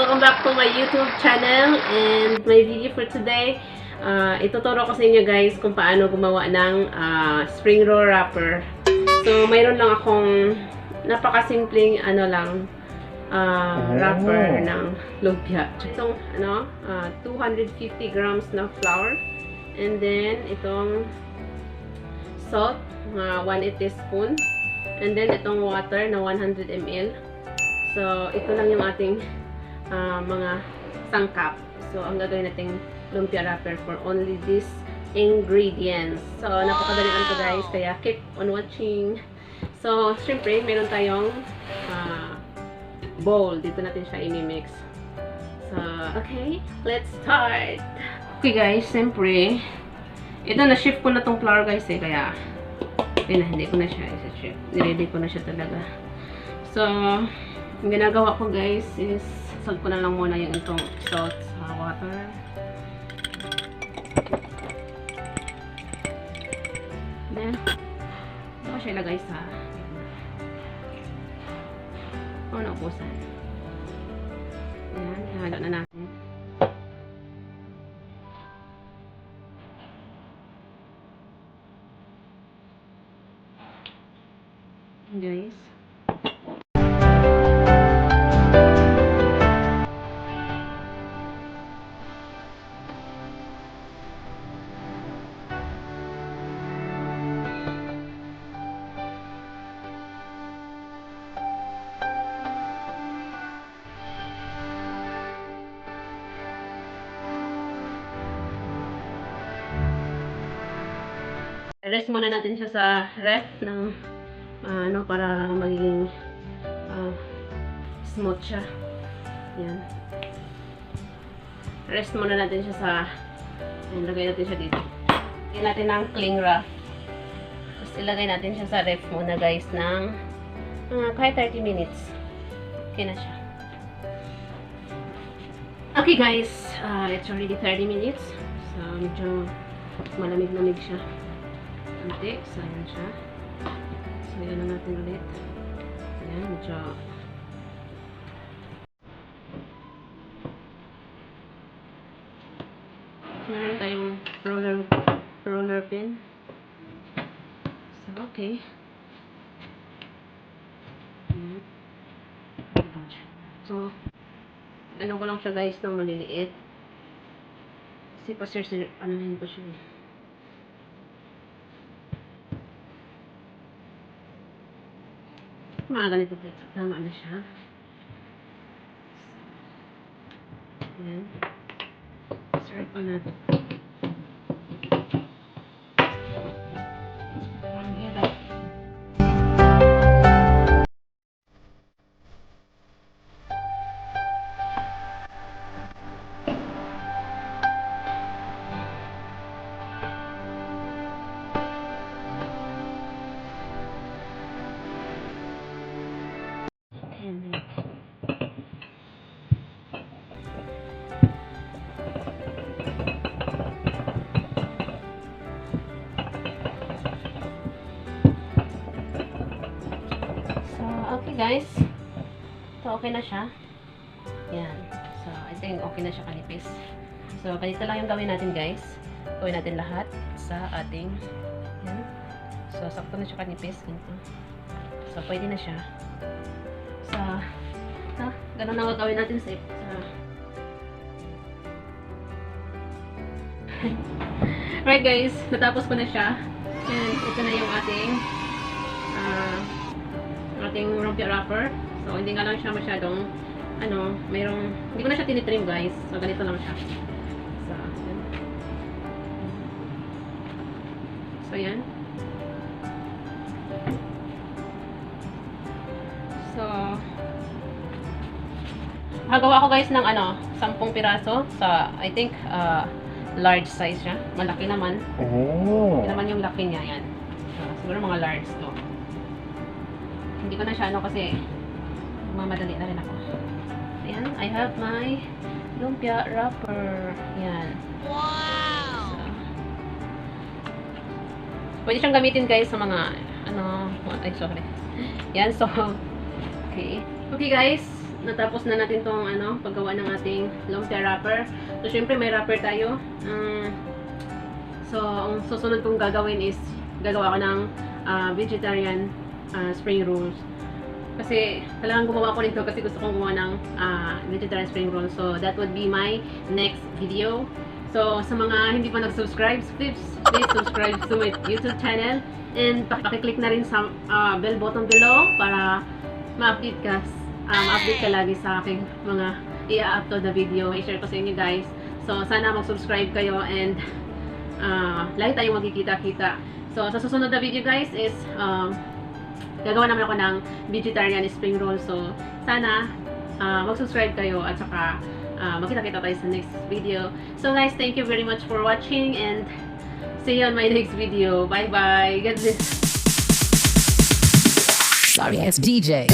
Welcome back to my YouTube channel and my video for today. Ituturo ko sa inyo guys kung paano gumawa ng spring roll wrapper. So, mayroon lang akong napakasimpleng wrapper ng lumpia. Itong 250 grams na flour. And then, itong salt, 1 teaspoon. And then, itong water na 100 ml. So, ito lang yung ating mga sangkap. So, ang gagawin nating lumpia wrapper for only these ingredients. So, napakadali lang to guys. Kaya, keep on watching. So, syempre, meron tayong bowl. Dito natin siya i-mix. So, okay. Let's start! Okay guys, syempre, ito na-shift ko na tong flour guys eh. Kaya, hindi ko na siya isa-shift. Niready ko na siya talaga. So, ang ginagawa ko guys is salt ko na lang muna yung itong salt sa water. Then, ito ko siya ilagay sa naubusan. Ayan, ihalo na natin. Guys. Rest muna natin siya sa ref ng para magiging smooth siya. Yan. Rest muna natin siya sa ilagay natin siya dito. Ilagay natin ng cling wrap. Tapos ilagay natin siya sa ref muna guys ng kahit 30 minutes. Okay na siya. Okay guys, it's already 30 minutes. So medyo malamig-lamig siya. Kunti. So, ayan siya. So, ayan na natin ulit. Ayan, medyo meron tayong roller pin. So, okay. Ayan. So, ano ko lang siya guys ng maliliit. Kasi pa-sir, ano na yun pa siya eh. Mga ganito dito. Tama na siya. Ayan. Start pa natin. Ang hirap. Okay guys, so okay na siya. Yan. So I think okay na siya kanipis. So ganito lang yung gawin natin guys. Gawin natin lahat sa ating yan. So sakto na siya kanipis. Ganito. So pwede na siya. So ganun ang gagawin natin sa right guys, natapos ko na siya. And ito na yung ating lumpia wrapper. So, hindi nga lang siya masyadong hindi ko na siya tinitrim guys. So, ganito lang siya. So, yan. So, hagawa ko guys ng 10 piraso sa, I think, large size siya. Malaki naman. Oh. Malaki naman yung laki niya. Yan. So, siguro mga large to. Hindi ko na siya kasi mamadali na rin ako. Ayan, I have my lumpia wrapper. Ayan. Wow! So, pwede siyang gamitin guys sa mga, ay sorry. Yan, so, okay. Okay guys, natapos na natin tong paggawa ng ating lumpia wrapper. So, syempre may wrapper tayo. So, ang susunod kong gagawin is gagawa ko ng vegetarian spring rolls. Kasi talagang gumawa ko nito kasi gusto kong gumawa ng vegetarian spring rolls. So, that would be my next video. So, sa mga hindi pa nag-subscribe, please subscribe to my YouTube channel. And pakiclick na rin sa bell button below para ma-update ka lagi sa aking mga i-upload na video. I-share ko sa inyo guys. So, sana mag-subscribe kayo and lagi tayong magkikita-kita. So, sa susunod na video guys is gagawa naman ako ng vegetarian spring roll. So, sana mag-subscribe kayo at saka magkita-kita tayo sa next video. So guys, thank you very much for watching and see you on my next video. Bye bye. God bless. Sorry, it's DJ.